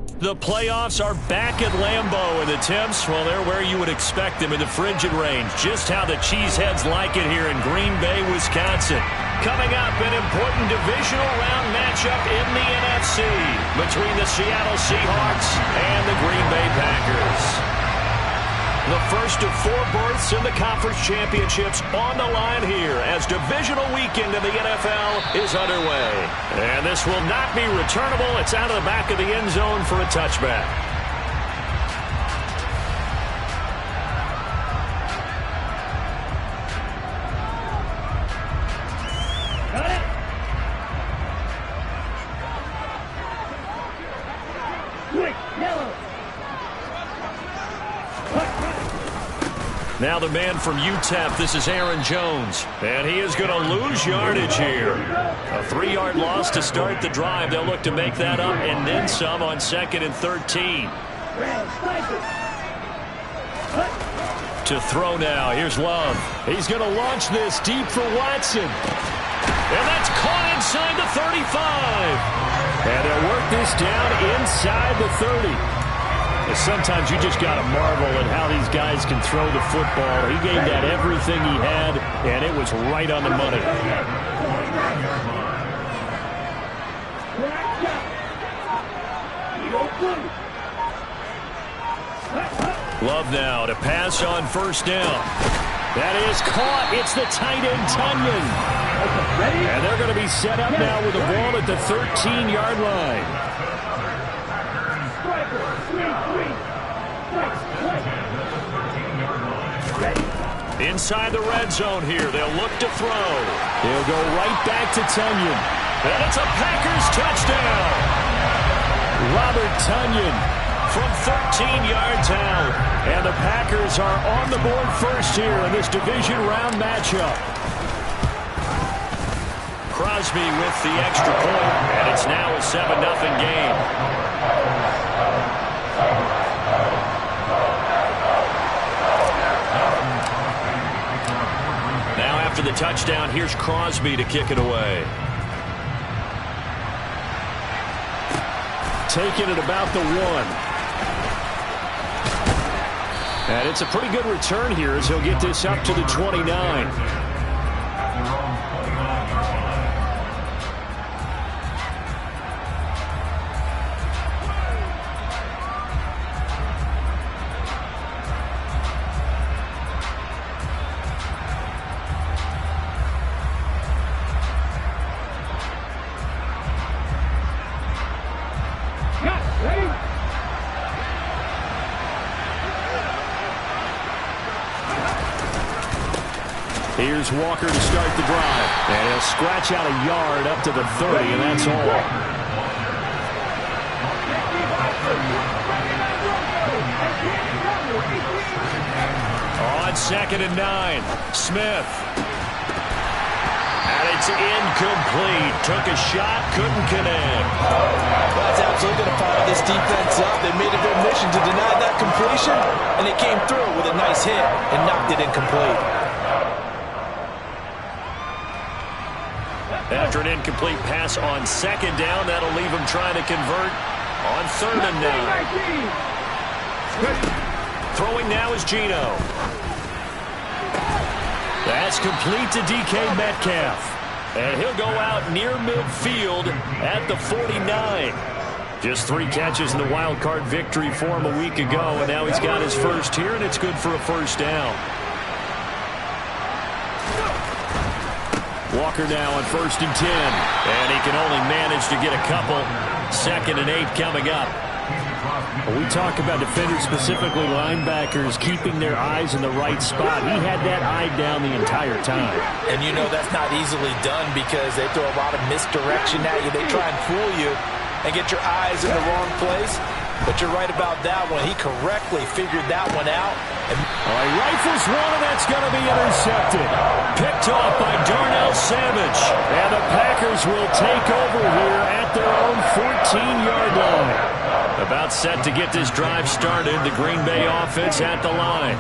The playoffs are back at Lambeau, and the temps, well, they're where you would expect them in the frigid range. Just how the Cheeseheads like it here in Green Bay, Wisconsin. Coming up, an important divisional round matchup in the NFC between the Seattle Seahawks and the Green Bay Packers. The first of 4 berths in the conference championships on the line here as divisional weekend in the NFL is underway. And this will not be returnable. It's out of the back of the end zone for a touchback. Got it. Quick, yellow. Now the man from UTEP, this is Aaron Jones. And he is going to lose yardage here. A 3-yard loss to start the drive. They'll look to make that up and then some on 2nd and 13. To throw now. Here's Love. He's going to launch this deep for Watson. And that's caught inside the 35. And they'll work this down inside the 30. Sometimes you just got to marvel at how these guys can throw the football. He gave that everything he had, and it was right on the money. Love now to pass on first down. That is caught. It's the tight end, Tunyon. And they're going to be set up now with the ball at the 13-yard line. Inside the red zone here. They'll look to throw. They'll go right back to Tunyon. And it's a Packers touchdown. Robert Tunyon from 13 yards out. And the Packers are on the board first here in this division round matchup. Crosby with the extra point. And it's now a 7-0 game. After the touchdown, here's Crosby to kick it away. Taking it about the 1. And it's a pretty good return here as he'll get this up to the 29. Here's Walker to start the drive. And he'll scratch out a yard up to the 30, and that's all. On 2nd and 9, Smith. And it's incomplete. Took a shot, couldn't connect. That's absolutely going to fire this defense up. They made it their mission to deny that completion, and they came through with a nice hit and knocked it incomplete. After an incomplete pass on 2nd down, that'll leave him trying to convert on 3rd and 9. Throwing now is Geno. That's complete to DK Metcalf. And he'll go out near midfield at the 49. Just 3 catches in the wild card victory for him a week ago, and now he's got his first here, and it's good for a first down. Walker now on 1st and 10. And he can only manage to get a couple. 2nd and 8 coming up. We talk about defenders, specifically linebackers, keeping their eyes in the right spot. He had that eye down the entire time. And you know that's not easily done because they throw a lot of misdirection at you. They try and fool you and get your eyes in the wrong place. But you're right about that one. He correctly figured that one out. And he rifles one, and that's going to be intercepted. Picked off by Darnell Savage. And the Packers will take over here at their own 14-yard line. About set to get this drive started. The Green Bay offense at the line.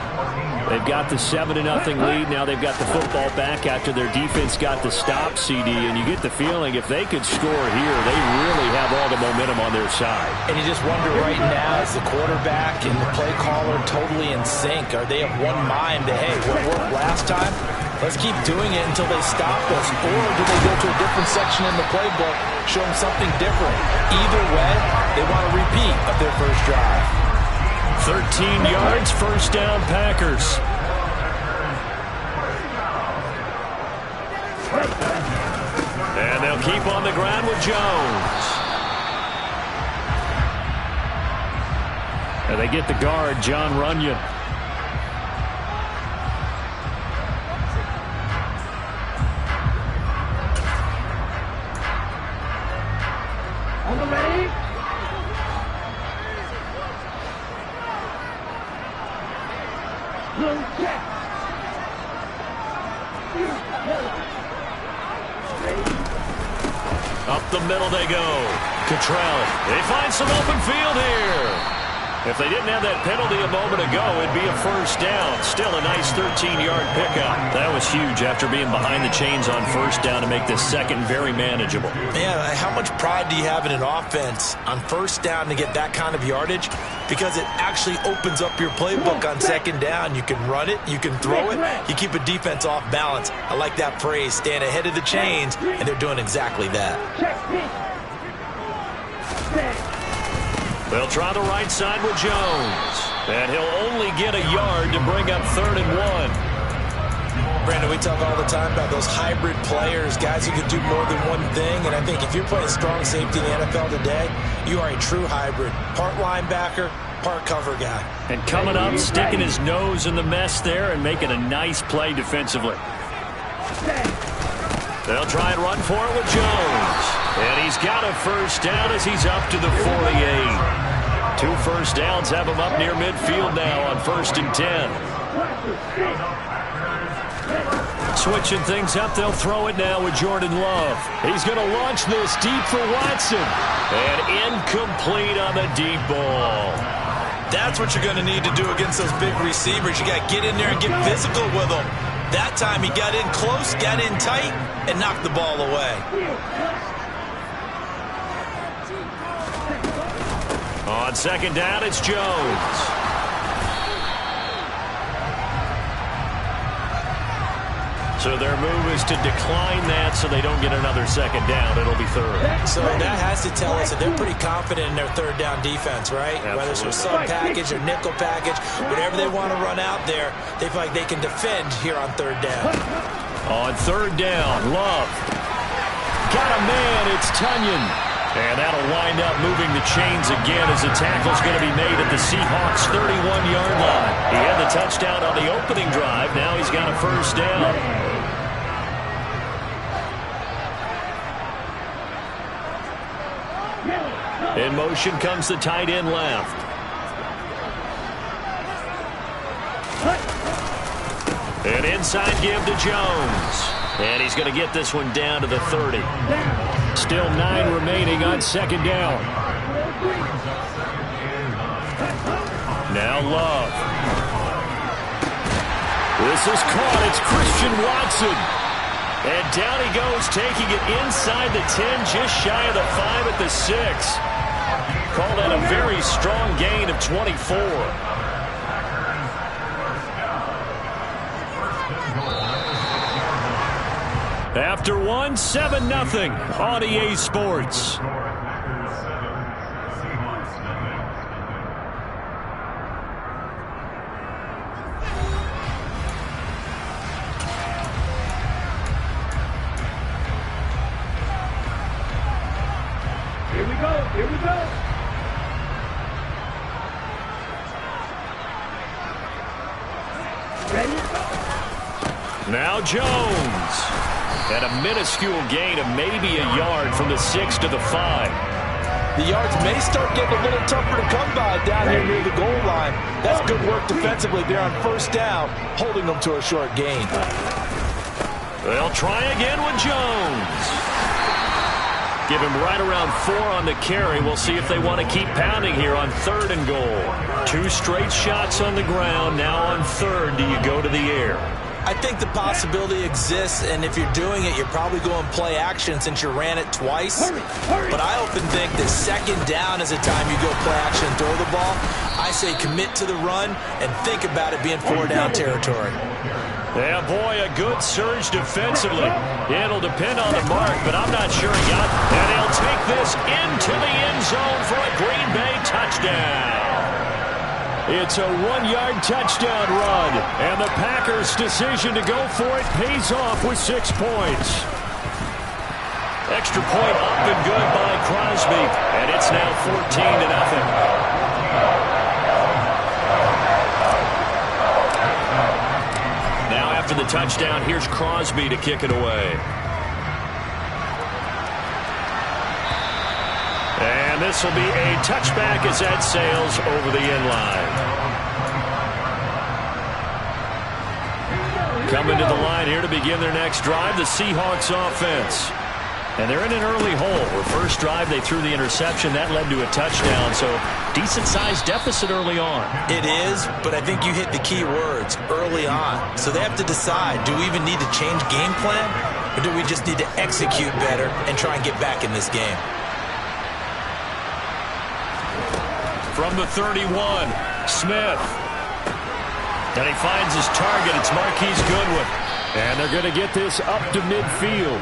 They've got the 7-0 lead. Now they've got the football back after their defense got the stop, CD. And you get the feeling if they could score here, they really have all the momentum on their side. And you just wonder right now, is the quarterback and the play caller totally in sync? Are they of one mind that, hey, what worked last time? Let's keep doing it until they stop us. Or do they go to a different section in the playbook, show them something different? Either way, they want a repeat of their first drive. 13 yards, first down, Packers. And they'll keep on the ground with Jones. And they get the guard, John Runyon. On the ready. Blue check. Up the middle they go. Cottrell. They find some open field here. If they didn't have that penalty a moment ago, it'd be a first down. Still a nice 13-yard pickup. That was huge after being behind the chains on first down to make this second very manageable. Man, how much pride do you have in an offense on first down to get that kind of yardage? Because it actually opens up your playbook on second down. You can run it, you can throw it, you keep a defense off balance. I like that phrase, stand ahead of the chains, and they're doing exactly that. They'll try the right side with Jones. And he'll only get a yard to bring up 3rd and 1. Brandon, we talk all the time about those hybrid players, guys who can do more than one thing. And I think if you're playing strong safety in the NFL today, you are a true hybrid. Part linebacker, part cover guy. And coming up, sticking his nose in the mess there and making a nice play defensively. They'll try and run for it with Jones. And he's got a first down as he's up to the 48. 2 first downs have him up near midfield now on 1st and 10. Switching things up, they'll throw it now with Jordan Love. He's going to launch this deep for Watson. And incomplete on the deep ball. That's what you're going to need to do against those big receivers. You got to get in there and get physical with them. That time he got in close, got in tight, and knocked the ball away. On second down, it's Jones. So their move is to decline that so they don't get another second down. It'll be 3rd. So that has to tell us that they're pretty confident in their 3rd down defense, right? Absolutely. Whether it's a sub package or nickel package, whatever they want to run out there, they feel like they can defend here on 3rd down. On 3rd down, Love. Got a man, it's Tunyon. And that'll wind up moving the chains again as the tackle's going to be made at the Seahawks' 31-yard line. He had the touchdown on the opening drive. Now he's got a first down. In motion comes the tight end left. An inside give to Jones. And he's going to get this one down to the 30. Still 9 remaining on second down. Now Love. This is caught. It's Christian Watson. And down he goes, taking it inside the 10, just shy of the 5 at the 6. Call that a very strong gain of 24. After 1, 7-0 on EA Sports. Here we go. Here we go. Ready? Now Jones. And a minuscule gain of maybe a yard from the 6 to the 5. The yards may start getting a little tougher to come by down here near the goal line. That's good work defensively there on first down, holding them to a short gain. They'll try again with Jones. Give him right around 4 on the carry. We'll see if they want to keep pounding here on 3rd and goal. 2 straight shots on the ground. Now on 3rd, do you go to the air? I think the possibility exists, and if you're doing it, you're probably going play action since you ran it twice. But I often think that 2nd down is a time you go play action and throw the ball. I say commit to the run and think about it being 4-down territory. Yeah, boy, a good surge defensively. It'll depend on the mark, but I'm not sure he got it. And he'll take this into the end zone for a Green Bay touchdown. It's a 1-yard touchdown run, and the Packers' decision to go for it pays off with 6 points. Extra point up and good by Crosby, and it's now 14-0. Now after the touchdown, here's Crosby to kick it away. And this will be a touchback as that sails over the end line. Coming to the line here to begin their next drive, the Seahawks offense. And they're in an early hole. Their first drive, they threw the interception. That led to a touchdown, so decent-sized deficit early on. It is, but I think you hit the key words, early on. So they have to decide, do we even need to change game plan, or do we just need to execute better and try and get back in this game? From the 31, Smith. And he finds his target. It's Marquise Goodwin. And they're going to get this up to midfield.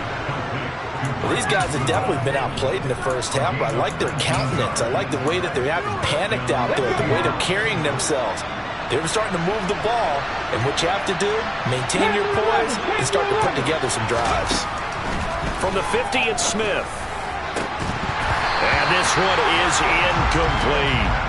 Well, these guys have definitely been outplayed in the first half, but I like their countenance. I like the way that they're having panicked out there, the way they're carrying themselves. They're starting to move the ball, and what you have to do, maintain your poise and start to put together some drives. From the 50, it's Smith. And this one is incomplete.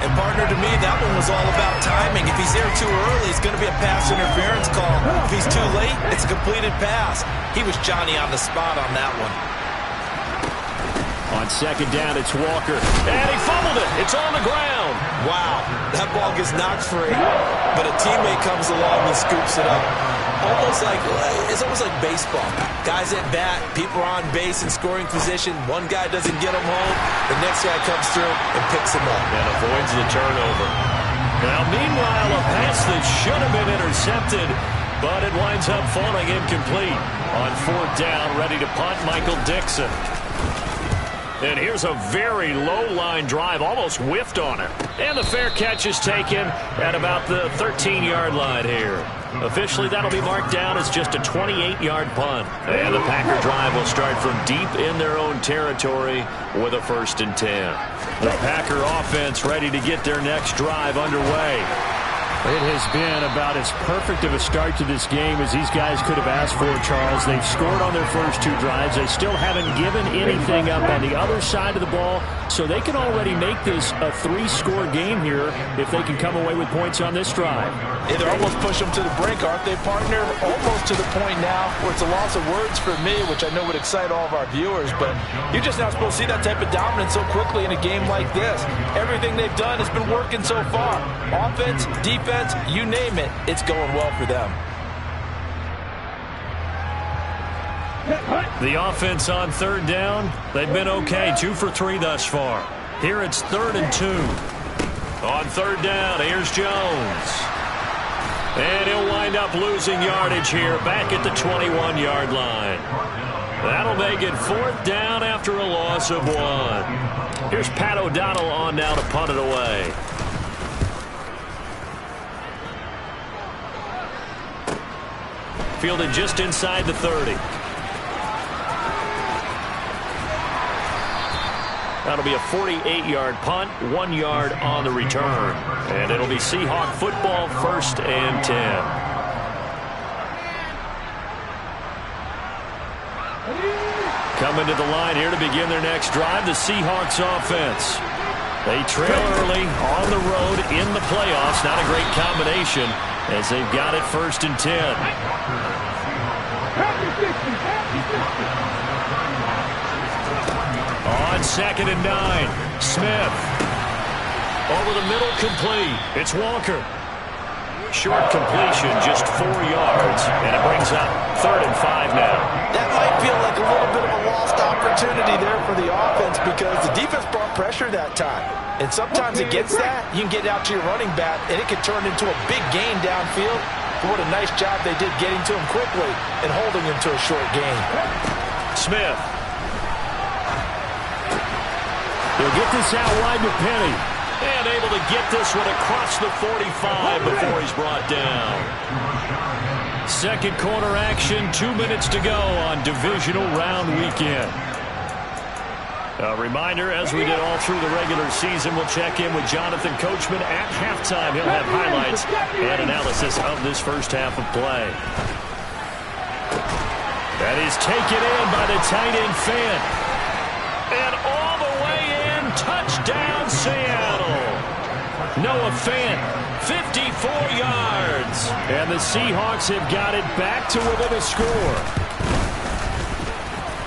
And, partner, to me, that one was all about timing. If he's there too early, it's going to be a pass interference call. If he's too late, it's a completed pass. He was Johnny on the spot on that one. On 2nd down, it's Walker. And he fumbled it. It's on the ground. Wow, that ball gets knocked free, but a teammate comes along and scoops it up. It's almost like baseball. Guys at bat, people are on base in scoring position. One guy doesn't get him home. The next guy comes through and picks him up. And avoids the turnover. Now, meanwhile, a pass that should have been intercepted, but it winds up falling incomplete. On 4th down, ready to punt, Michael Dixon. And here's a very low-line drive, almost whiffed on it. And the fair catch is taken at about the 13-yard line here. Officially, that'll be marked down as just a 28-yard punt. And the Packer drive will start from deep in their own territory with a 1st and 10. The Packer offense ready to get their next drive underway. It has been about as perfect of a start to this game as these guys could have asked for, Charles. They've scored on their first 2 drives. They still haven't given anything up on the other side of the ball, so they can already make this a 3-score game here if they can come away with points on this drive. Yeah, they're almost pushing them to the brink, aren't they, partner? Almost to the point now where it's a loss of words for me, which I know would excite all of our viewers, but you're just not supposed to see that type of dominance so quickly in a game like this. Everything they've done has been working so far. Offense, defense, you name it, it's going well for them. The offense on 3rd down, they've been okay, 2 for 3 thus far. Here it's 3rd and 2. On 3rd down, here's Jones. And he'll wind up losing yardage here, back at the 21-yard line. That'll make it 4th down after a loss of 1. Here's Pat O'Donnell on now to punt it away. Fielded just inside the 30. That'll be a 48-yard punt, 1 yard on the return. And it'll be Seahawk football, 1st and 10. Coming to the line here to begin their next drive, the Seahawks offense. They trail early on the road in the playoffs. Not a great combination as they've got it 1st and 10. On 2nd and 9, Smith. Over the middle, complete. It's Walker. Short completion, just 4 yards, and it brings up 3rd and 5 now. That might feel like a little bit of a lost opportunity there for the offense because the defense brought pressure that time. And sometimes against that, you can get out to your running back, and it can turn into a big gain downfield. But what a nice job they did getting to him quickly and holding him to a short gain. Smith. He'll get this out wide to Penny. And able to get this one across the 45 before he's brought down. Second quarter action, 2 minutes to go on divisional round weekend. A reminder, as we did all through the regular season, we'll check in with Jonathan Coachman at halftime. He'll have highlights and analysis of this first half of play. That is taken in by the tight end Fant. And all the way in, touchdown Seattle. Noah Fant, 54 yards. And the Seahawks have got it back to within a score.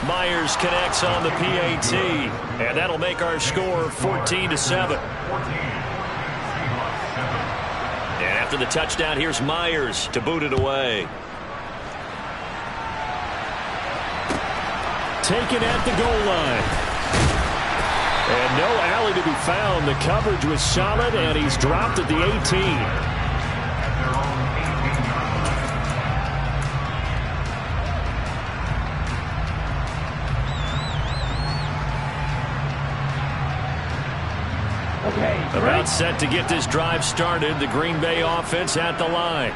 Myers connects on the PAT, and that'll make our score 14-7. And after the touchdown, here's Myers to boot it away. Taken at the goal line. And no alley to be found. The coverage was solid, and he's dropped at the 18. About set to get this drive started. The Green Bay offense at the line.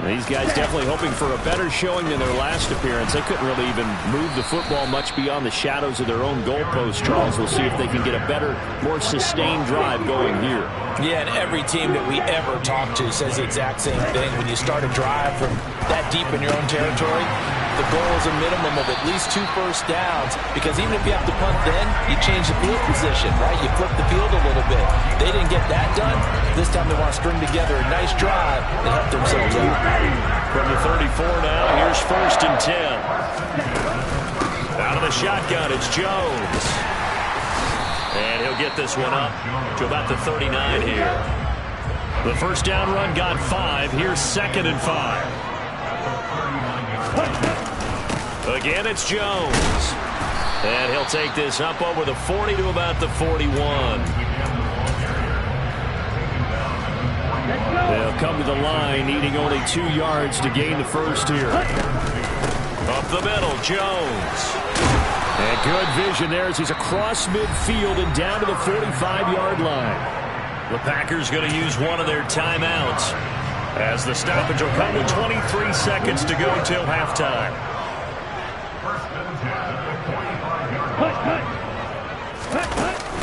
These guys definitely hoping for a better showing than their last appearance. They couldn't really even move the football much beyond the shadows of their own goalpost, Charles. We'll see if they can get a better, more sustained drive going here. Yeah, and every team that we ever talk to says the exact same thing. When you start a drive from that deep in your own territory, the goal is a minimum of at least 2 first downs, because even if you have to punt then, you change the field position, right? You flip the field a little bit. They didn't get that done. This time they want to string together a nice drive and help themselves out. From the 34 now, here's 1st and 10. Out of the shotgun, it's Jones. And he'll get this one up to about the 39 here. The first down run got 5. Here's 2nd and 5. Again, it's Jones. And he'll take this up over the 40 to about the 41. They'll come to the line, needing only 2 yards to gain the first here. Up the middle, Jones. And good vision there as he's across midfield and down to the 45-yard line. The Packers going to use one of their timeouts, as the stoppage will come with 23 seconds to go till halftime.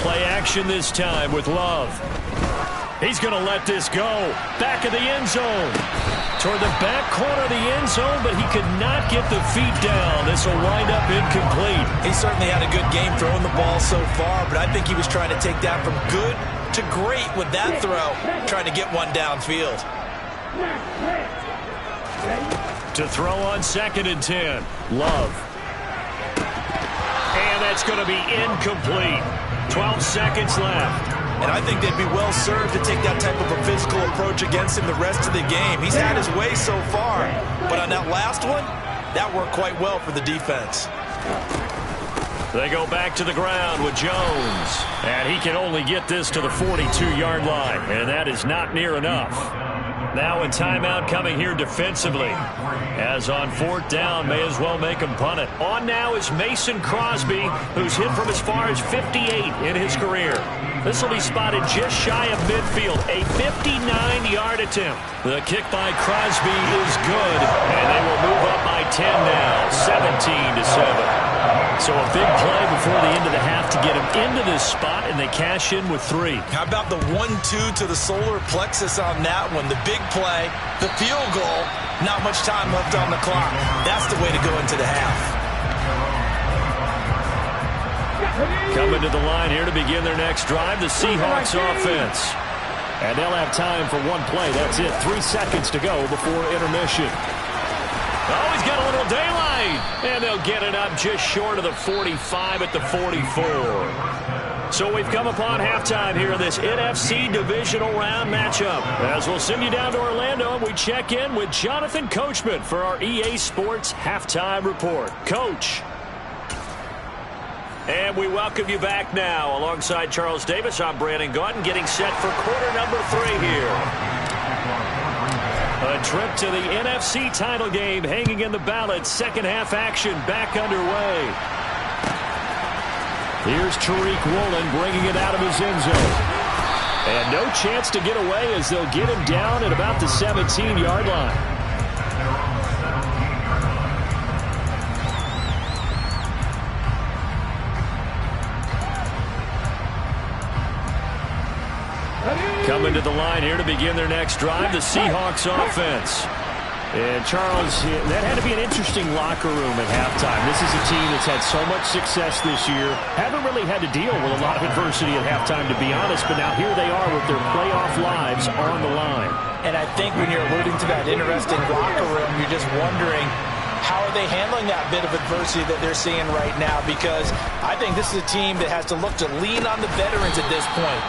Play action this time with Love. He's going to let this go. Back of the end zone. Toward the back corner of the end zone, but he could not get the feet down. This will wind up incomplete. He certainly had a good game throwing the ball so far, but I think he was trying to take that from good to great with that throw, trying to get one downfield. To throw on 2nd and 10. Love. And that's going to be incomplete. 12 seconds left. And I think they'd be well served to take that type of a physical approach against him the rest of the game. He's had his way so far, but on that last one, that worked quite well for the defense. They go back to the ground with Jones. And he can only get this to the 42-yard line, and that is not near enough. Now in timeout coming here defensively. As on 4th down, may as well make him punt it. On now is Mason Crosby, who's hit from as far as 58 in his career. This will be spotted just shy of midfield. A 59-yard attempt. The kick by Crosby is good, and they will move up by 10 now, 17-7. So a big play before the end of the half to get him into this spot, and they cash in with 3. How about the 1-2 to the solar plexus on that one? The big play, the field goal, not much time left on the clock. That's the way to go into the half. Coming to the line here to begin their next drive, the Seahawks offense. And they'll have time for one play. That's it. 3 seconds to go before intermission. Oh, he's got a little daylight. And they'll get it up just short of the 45 at the 44. So we've come upon halftime here in this NFC divisional round matchup. As we'll send you down to Orlando, and we check in with Jonathan Coachman for our EA Sports Halftime Report. Coach. And we welcome you back now. Alongside Charles Davis, I'm Brandon Gaudin, getting set for quarter number 3 here. A trip to the NFC title game hanging in the balance. Second half action back underway. Here's Tariq Woolen bringing it out of his end zone. And no chance to get away as they'll get him down at about the 17-yard line. Coming to the line here to begin their next drive, the Seahawks offense. And, Charles, that had to be an interesting locker room at halftime. This is a team that's had so much success this year. Haven't really had to deal with a lot of adversity at halftime, to be honest. But now here they are with their playoff lives on the line. And I think when you're alluding to that interesting locker room, you're just wondering, how are they handling that bit of adversity that they're seeing right now? Because I think this is a team that has to look to lean on the veterans at this point.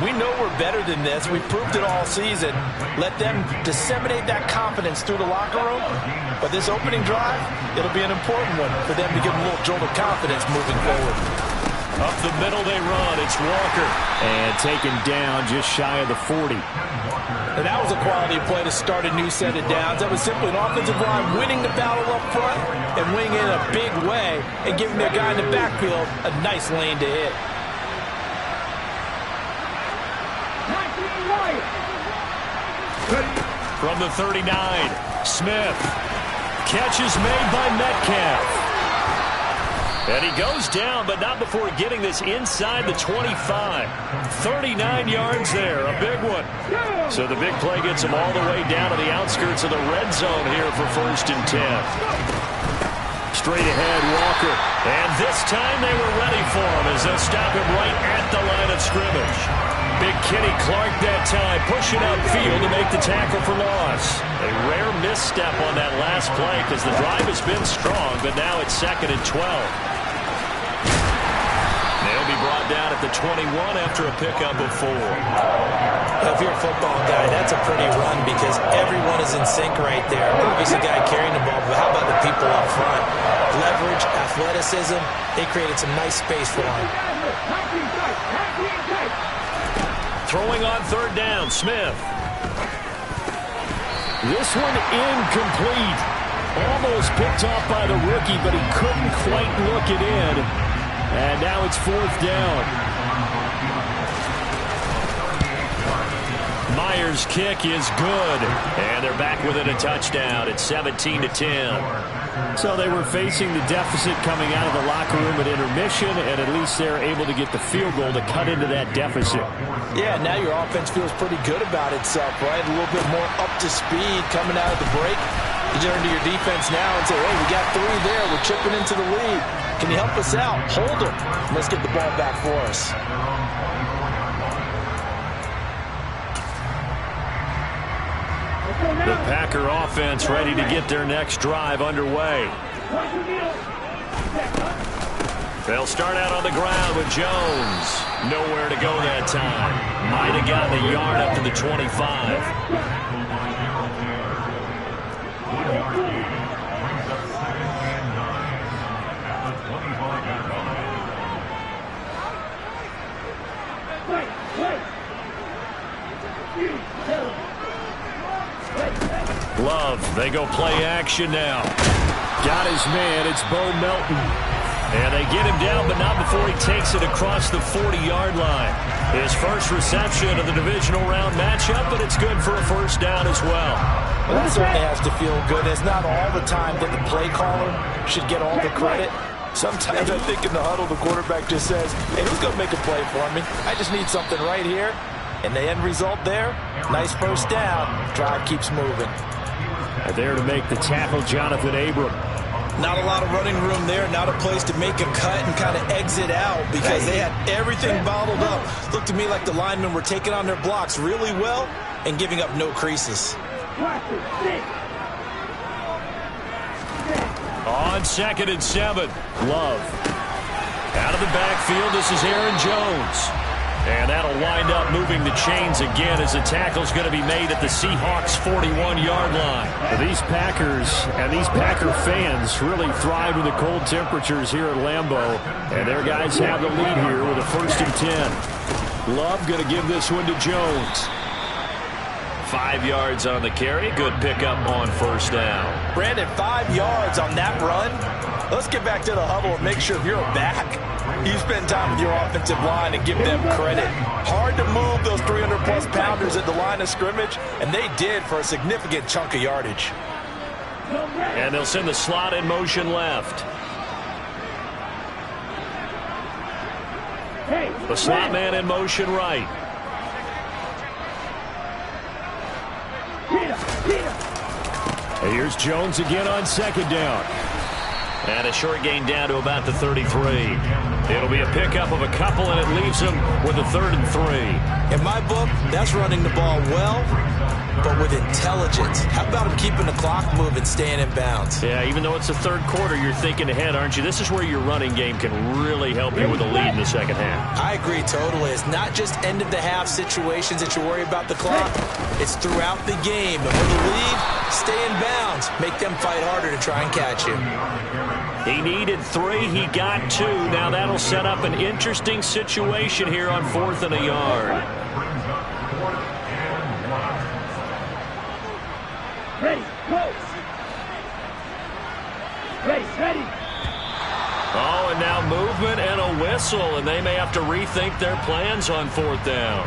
We know we're better than this. We've proved it all season. Let them disseminate that confidence through the locker room. But this opening drive, it'll be an important one for them to give them a little jolt of confidence moving forward. Up the middle they run. It's Walker. And taken down just shy of the 40. And that was a quality play to start a new set of downs. That was simply an offensive line winning the battle up front and winning it in a big way and giving their guy in the backfield a nice lane to hit. From the 39, Smith. Catch is made by Metcalf. And he goes down, but not before getting this inside the 25. 39 yards there, a big one. So the big play gets him all the way down to the outskirts of the red zone here for 1st and 10. Straight ahead, Walker. And this time they were ready for him as they'll stop him right at the line of scrimmage. Big Kenny Clark that time, pushing upfield to make the tackle for loss. A rare misstep on that last play because the drive has been strong, but now it's 2nd and 12. They'll be brought down at the 21 after a pickup of 4. If you're a football guy, that's a pretty run because everyone is in sync right there. Obviously, the guy carrying the ball, but how about the people up front? Leverage, athleticism, they created some nice space for him. Throwing on 3rd down, Smith. This one incomplete. Almost picked off by the rookie, but he couldn't quite look it in. And now it's 4th down. Myers' kick is good. And they're back within a touchdown. It's 17-10. So they were facing the deficit coming out of the locker room at intermission, and at least they're able to get the field goal to cut into that deficit. Yeah, now your offense feels pretty good about itself, right? A little bit more up to speed coming out of the break. You turn to your defense now and say, hey, we got 3 there. We're chipping into the lead. Can you help us out? Hold them. Let's get the ball back for us. The Packer offense ready to get their next drive underway. They'll start out on the ground with Jones. Nowhere to go that time. Might have gotten a yard up to the 25. Love, they go play action now. Got his man, it's Bo Melton. And they get him down, but not before he takes it across the 40-yard line. His first reception of the divisional round matchup, but it's good for a 1st down as well. Well, that certainly has to feel good. It's not all the time that the play caller should get all the credit. Sometimes I think in the huddle, the quarterback just says, hey, who's going to make a play for me? I just need something right here. And the end result there, nice 1st down. Drive keeps moving. And there to make the tackle, Jonathan Abram. Not a lot of running room there. Not a place to make a cut and kind of exit out because they had everything bottled up. Looked to me like the linemen were taking on their blocks really well and giving up no creases. On 2nd and 7, Love. Out of the backfield, this is Aaron Jones. And that'll wind up moving the chains again as the tackle's going to be made at the Seahawks' 41-yard line. These Packers and these Packer fans really thrive in the cold temperatures here at Lambeau. And their guys have the lead here with a 1st and 10. Love going to give this one to Jones. 5 yards on the carry. Good pickup on 1st down. Brandon, 5 yards on that run. Let's get back to the huddle and make sure you're back. You spend time with your offensive line and give them credit. Hard to move those 300-plus pounders at the line of scrimmage, and they did for a significant chunk of yardage. And they'll send the slot in motion left. The slot man in motion right. And here's Jones again on 2nd down. And a short gain down to about the 33. It'll be a pickup of a couple, and it leaves him with a 3rd and 3. In my book, that's running the ball well, but with intelligence. How about him keeping the clock moving, staying in bounds? Yeah, even though it's the 3rd quarter, you're thinking ahead, aren't you? This is where your running game can really help you with a lead in the 2nd half. I agree totally. It's not just end-of-the-half situations that you worry about the clock. It's throughout the game. And with the lead, stay in bounds. Make them fight harder to try and catch you. He needed 3. He got 2. Now that'll set up an interesting situation here on 4th and a yard. Ready, go. Ready. Oh, and now movement and a whistle, and they may have to rethink their plans on 4th down.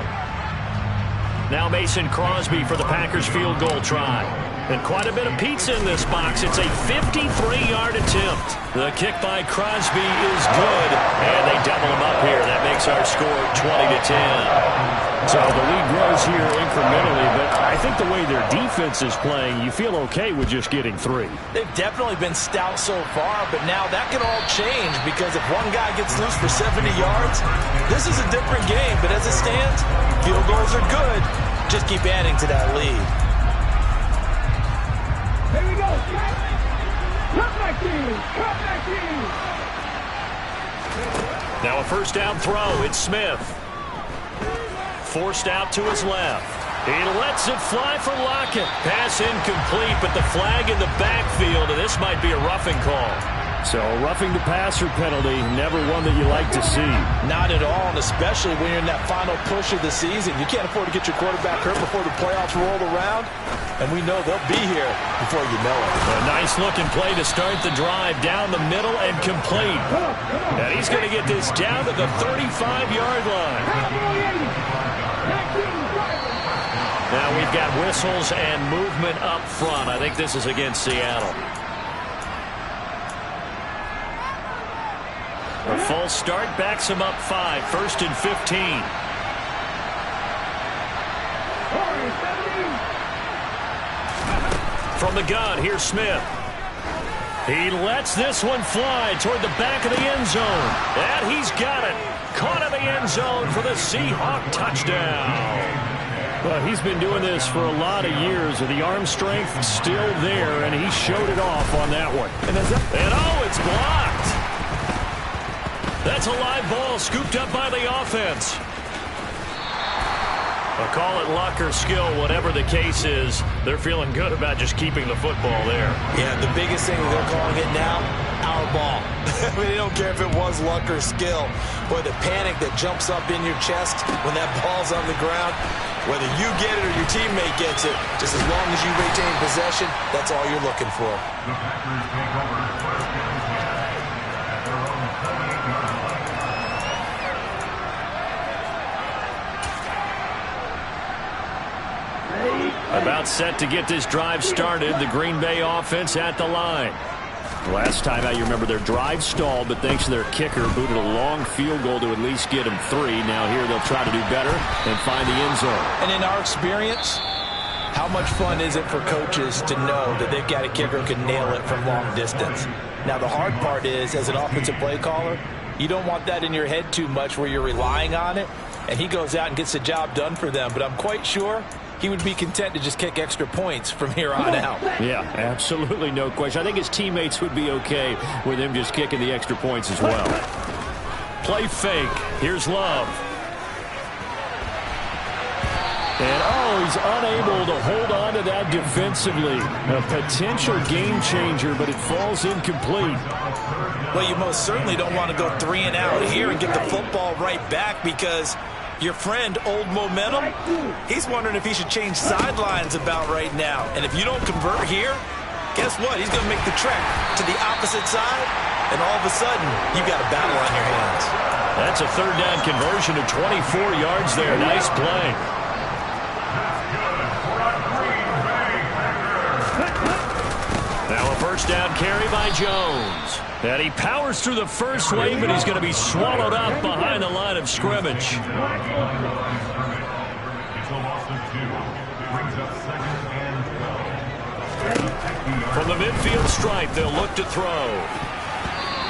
Now Mason Crosby for the Packers field goal try. And quite a bit of pizza in this box. It's a 53-yard attempt. The kick by Crosby is good, and they double him up here. That makes our score 20-10. So the lead grows here incrementally, but I think the way their defense is playing, you feel okay with just getting 3. They've definitely been stout so far, but now that can all change because if one guy gets loose for 70 yards, this is a different game. But as it stands, field goals are good. Just keep adding to that lead. Here we go. Cut back in. Now a 1st down throw. It's Smith. Forced out to his left. He lets it fly for Lockett. Pass incomplete, but the flag in the backfield, and this might be a roughing call. So roughing the passer penalty, never one that you like to see. Not at all, and especially when you're in that final push of the season. You can't afford to get your quarterback hurt before the playoffs roll around, and we know they'll be here before you know it. A nice-looking play to start the drive down the middle and complete. And he's going to get this down to the 35-yard line. Now we've got whistles and movement up front. I think this is against Seattle. A full start backs him up 5. 1st and 15. From the gun, here's Smith. He lets this one fly toward the back of the end zone. And he's got it. Caught in the end zone for the Seahawk touchdown. Well, he's been doing this for a lot of years, with the arm strength still there, and he showed it off on that one. And oh, it's blocked. That's a live ball scooped up by the offense. I'll call it luck or skill, whatever the case is. They're feeling good about just keeping the football there. Yeah, the biggest thing they're calling it now, our ball. I mean, they don't care if it was luck or skill. Boy, the panic that jumps up in your chest when that ball's on the ground, whether you get it or your teammate gets it, just as long as you retain possession, that's all you're looking for. About set to get this drive started. The Green Bay offense at the line. Last time out, you remember their drive stalled, but thanks to their kicker, booted a long field goal to at least get them 3. Now here they'll try to do better and find the end zone. And in our experience, how much fun is it for coaches to know that they've got a kicker who can nail it from long distance? Now the hard part is, as an offensive play caller, you don't want that in your head too much where you're relying on it, and he goes out and gets the job done for them. But I'm quite sure he would be content to just kick extra points from here on out. Yeah, absolutely no question. I think his teammates would be okay with him just kicking the extra points as well. play fake. Here's Love. And, he's unable to hold on to that defensively. A potential game changer, but it falls incomplete. Well, you most certainly don't want to go 3 and out here and get the football right back, because your friend, Old Momentum, he's wondering if he should change sidelines about right now. And if you don't convert here, guess what? He's going to make the trek to the opposite side, and all of a sudden, you've got a battle on your hands. That's a third down conversion of 24 yards there. Nice play. Now a first down carry by Jones. And he powers through the first wave, but he's going to be swallowed up behind the line of scrimmage. From the midfield stripe, they'll look to throw.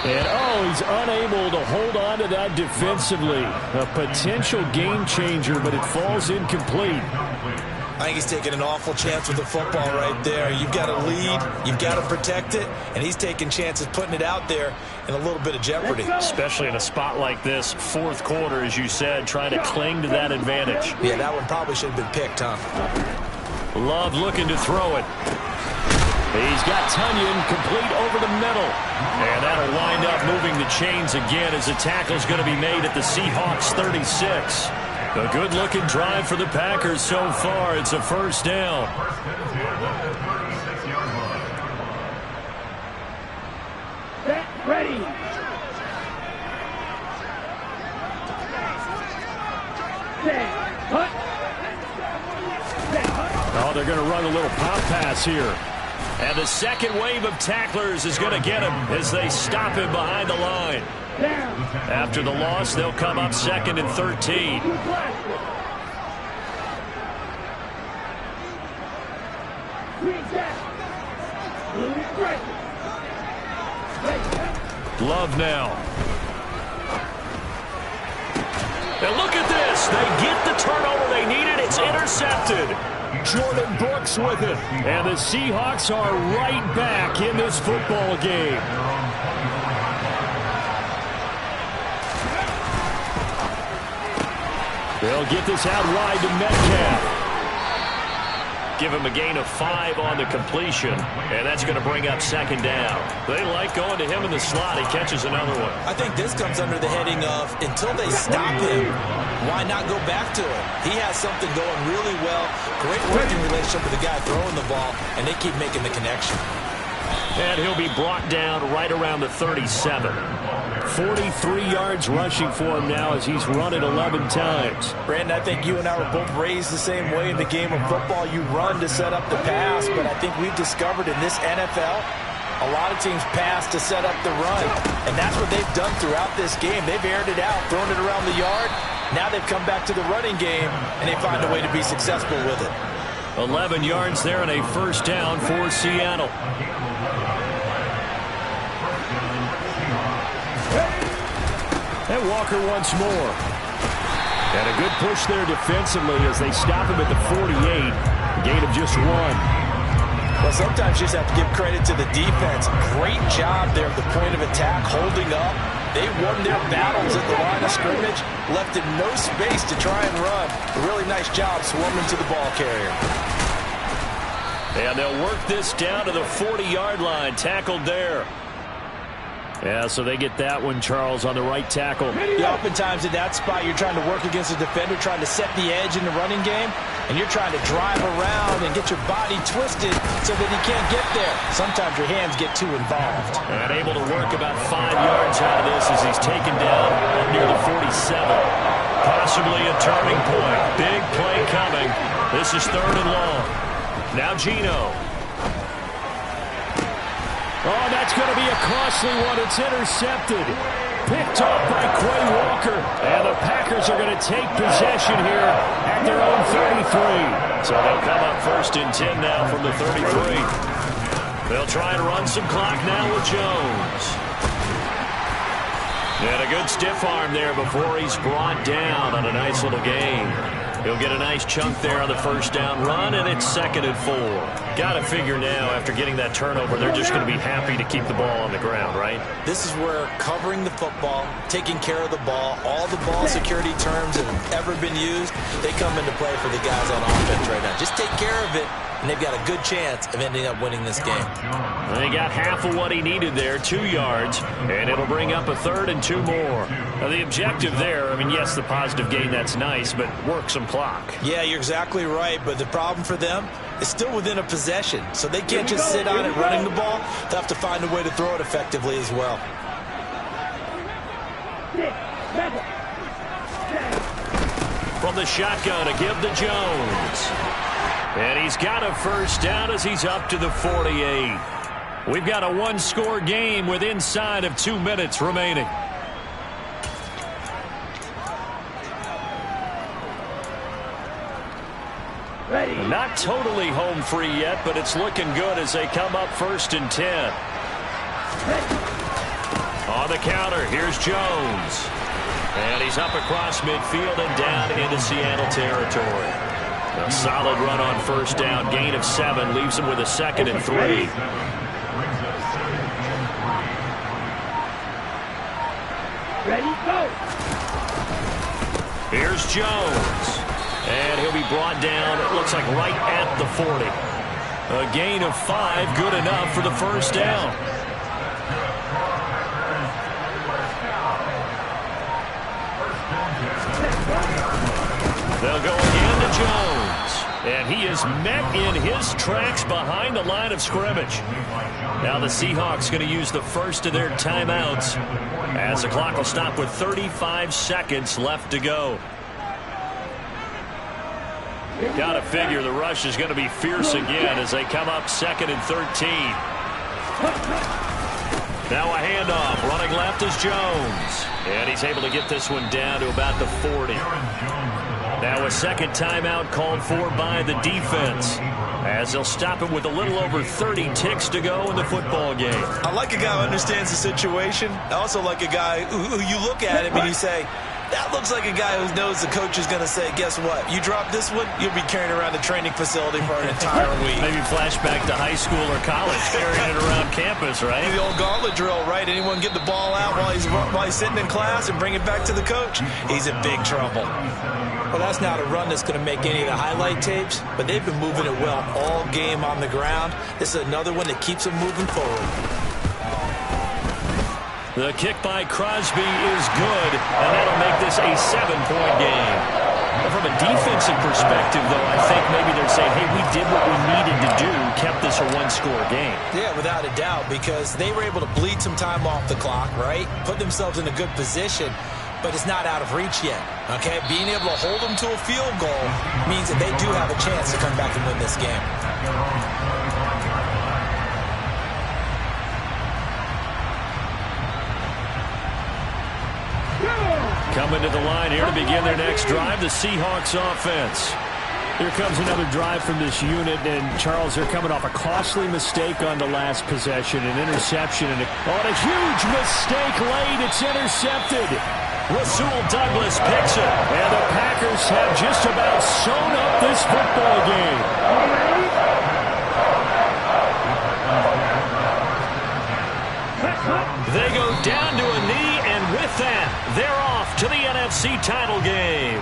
And, he's unable to hold on to that defensively. A potential game changer, but it falls incomplete. I think he's taking an awful chance with the football right there. You've got to lead, you've got to protect it, and he's taking chances putting it out there in a little bit of jeopardy. Especially in a spot like this, fourth quarter, as you said, trying to cling to that advantage. Yeah, that one probably should have been picked, huh? Love looking to throw it. He's got Tunyon complete over the middle. And that'll wind up moving the chains again as the tackle's going to be made at the Seahawks 36. A good-looking drive for the Packers so far. It's a first down. Set, ready. Set, hut. Set, hut. They're going to run a little pop pass here. And the second wave of tacklers is going to get him as they stop him behind the line. Down. After the loss, they'll come up 2nd and 13. Love now. And look at this. They get the turnover they needed. It's intercepted. Jordan Brooks with it. And the Seahawks are right back in this football game. They'll get this out wide to Metcalf. Give him a gain of 5 on the completion, and that's going to bring up 2nd down. They like going to him in the slot. He catches another one. I think this comes under the heading of, until they stop him, why not go back to him? He has something going really well. Great working relationship with the guy throwing the ball, and they keep making the connection. And he'll be brought down right around the 37. 43 yards rushing for him now as he's run it 11 times. Brandon, I think you and I were both raised the same way in the game of football. You run to set up the pass, but I think we've discovered in this NFL, a lot of teams pass to set up the run. And that's what they've done throughout this game. They've aired it out, thrown it around the yard. Now they've come back to the running game, and they find a way to be successful with it. 11 yards there and a first down for Seattle. And Walker once more. And a good push there defensively as they stop him at the 48. A gain of just 1. Well, sometimes you just have to give credit to the defense. Great job there at the point of attack, holding up. They won their battles at the line of scrimmage, left him no space to try and run. A really nice job swarming to the ball carrier. And they'll work this down to the 40-yard line, tackled there. Yeah, so they get that one, Charles, on the right tackle. Yeah, oftentimes in that spot, you're trying to work against a defender, trying to set the edge in the running game, and you're trying to drive around and get your body twisted so that he can't get there. Sometimes your hands get too involved. And able to work about 5 yards out of this as he's taken down near the 47. Possibly a turning point. Big play coming. This is 3rd and long. Now Geno. Oh, that's going to be a costly one. It's intercepted. Picked off by Quay Walker. And the Packers are going to take possession here at their own 33. So they'll come up 1st and 10 now from the 33. They'll try and run some clock now with Jones. And a good stiff arm there before he's brought down on a nice little gain. He'll get a nice chunk there on the first down run, and it's 2nd and 4. Got to figure now, after getting that turnover, they're just going to be happy to keep the ball on the ground, right? This is where covering the football, taking care of the ball, all the ball security terms that have ever been used, they come into play for the guys on offense right now. Just take care of it, and they've got a good chance of ending up winning this game. They got half of what he needed there, 2 yards, and it'll bring up a 3rd and 2 more. Now, the objective there, I mean, yes, the positive gain, that's nice, but work some clock. Yeah, you're exactly right, but the problem for them is still within a possession, so they can't just sit on it running the ball. They'll have to find a way to throw it effectively as well. From the shotgun to give to Jones. And he's got a first down as he's up to the 48. We've got a one-score game with inside of 2 minutes remaining. Ready. Not totally home free yet, but it's looking good as they come up 1st and 10. On the counter, here's Jones. And he's up across midfield and down into Seattle territory. A solid run on first down, gain of 7, leaves him with a 2nd and 3. Ready, go. Here's Jones. And he'll be brought down, it looks like right at the 40. A gain of 5, good enough for the first down. They'll go again to Jones. And he is met in his tracks behind the line of scrimmage. Now the Seahawks going to use the first of their timeouts as the clock will stop with 35 seconds left to go. Got to figure the rush is going to be fierce again as they come up 2nd and 13. Now a handoff. Running left is Jones. And he's able to get this one down to about the 40. Now a second timeout called for by the defense as they'll stop it with a little over 30 ticks to go in the football game. I like a guy who understands the situation. I also like a guy who you look at him and you say, that looks like a guy who knows the coach is going to say, guess what? You drop this one, you'll be carrying around the training facility for an entire week. Maybe flashback to high school or college, carrying it around campus, right? The old gauntlet drill, right? Anyone get the ball out while he's sitting in class and bring it back to the coach? He's in big trouble. Well, that's not a run that's going to make any of the highlight tapes, but they've been moving it well all game on the ground. This is another one that keeps them moving forward. The kick by Crosby is good, and that'll make this a 7-point game. From a defensive perspective, though, I think maybe they're saying, hey, we did what we needed to do, kept this a one-score game. Yeah, without a doubt, because they were able to bleed some time off the clock, right? Put themselves in a good position, but it's not out of reach yet, okay? Being able to hold them to a field goal means that they do have a chance to come back and win this game. Coming to the line here to begin their next drive, the Seahawks offense. Here comes another drive from this unit, and Charles, they're coming off a costly mistake on the last possession, an interception, and a huge mistake late. It's intercepted. Rasul Douglas picks it, and the Packers have just about sewn up this football game. They go down to a knee, and with that, they're off to the NFC title game.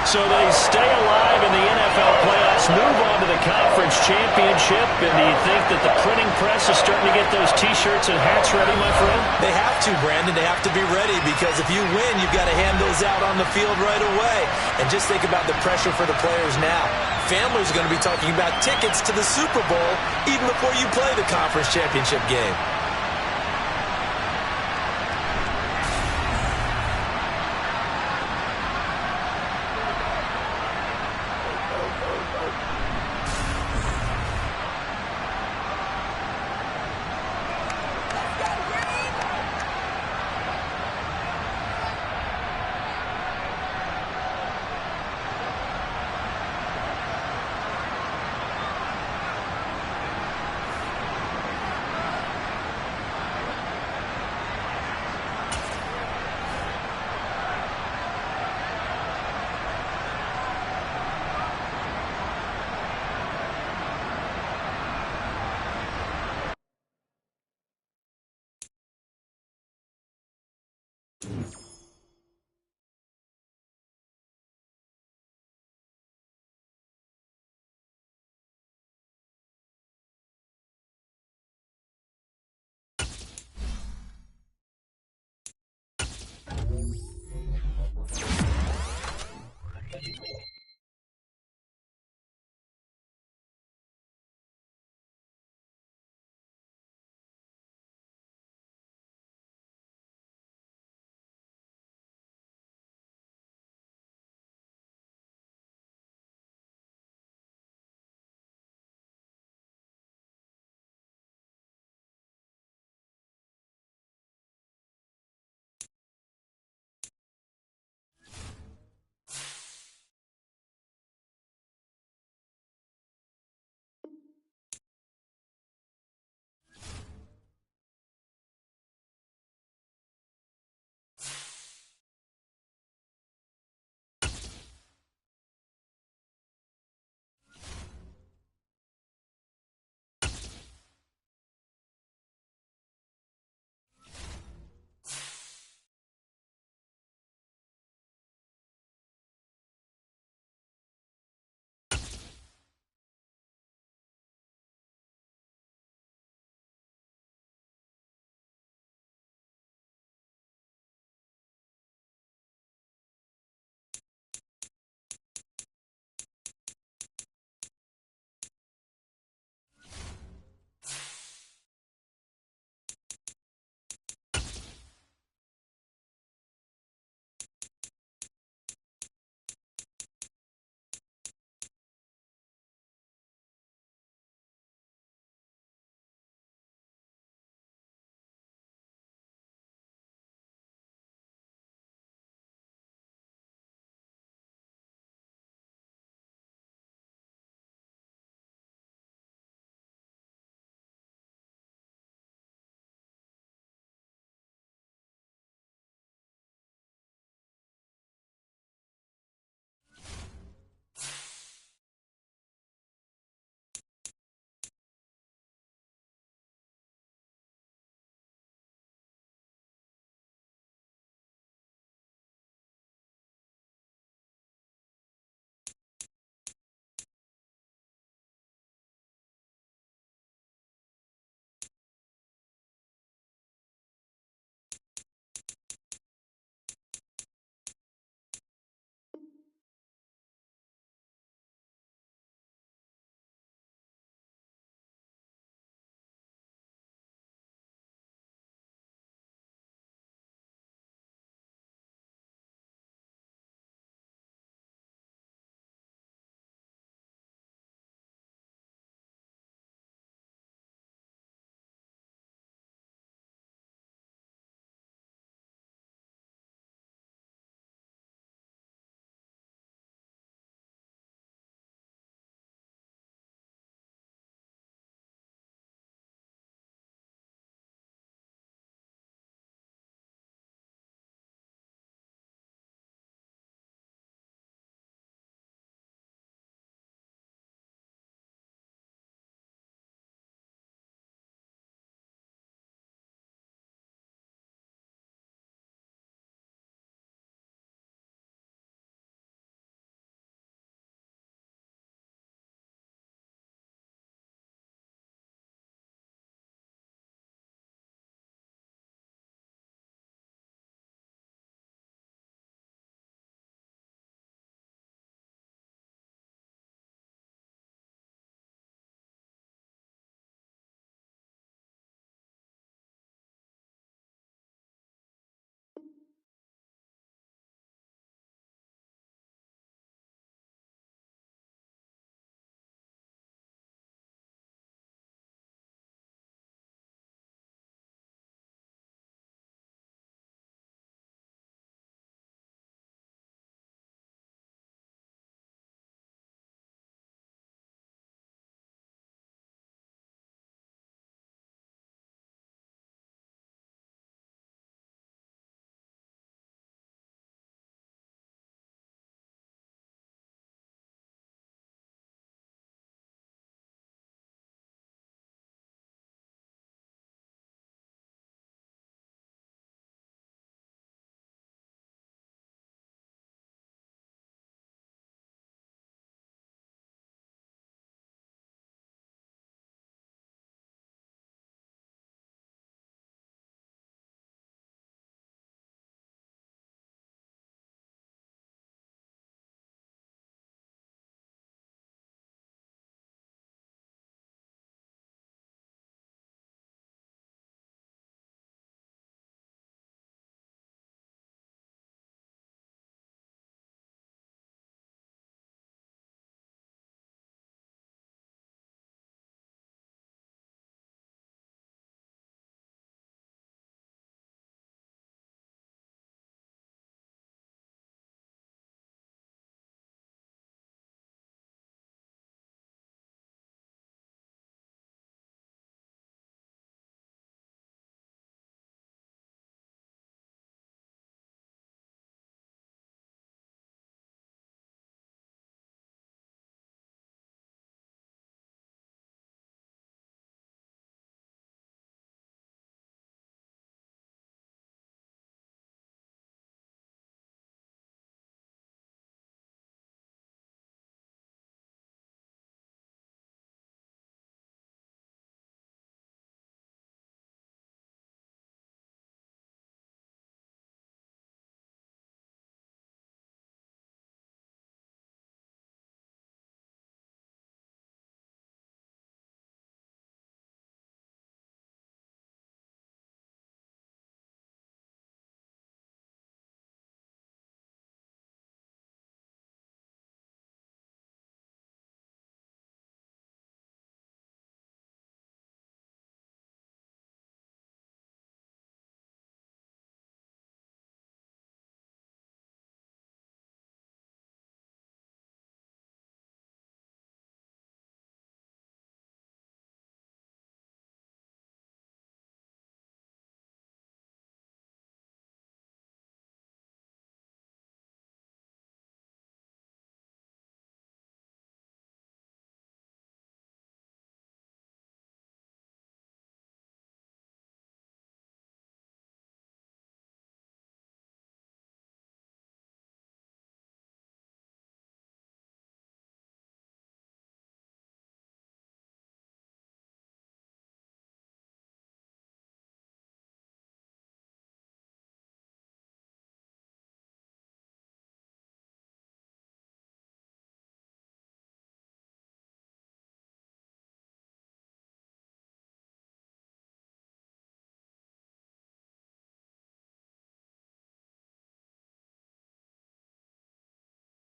So they stay alive in the NFL playoffs, move on to the conference championship, and do you think that the printing press is starting to get those T-shirts and hats ready, my friend? They have to, Brandon. They have to be ready because if you win, you've got to hand those out on the field right away. And just think about the pressure for the players now. Families are going to be talking about tickets to the Super Bowl even before you play the conference championship game.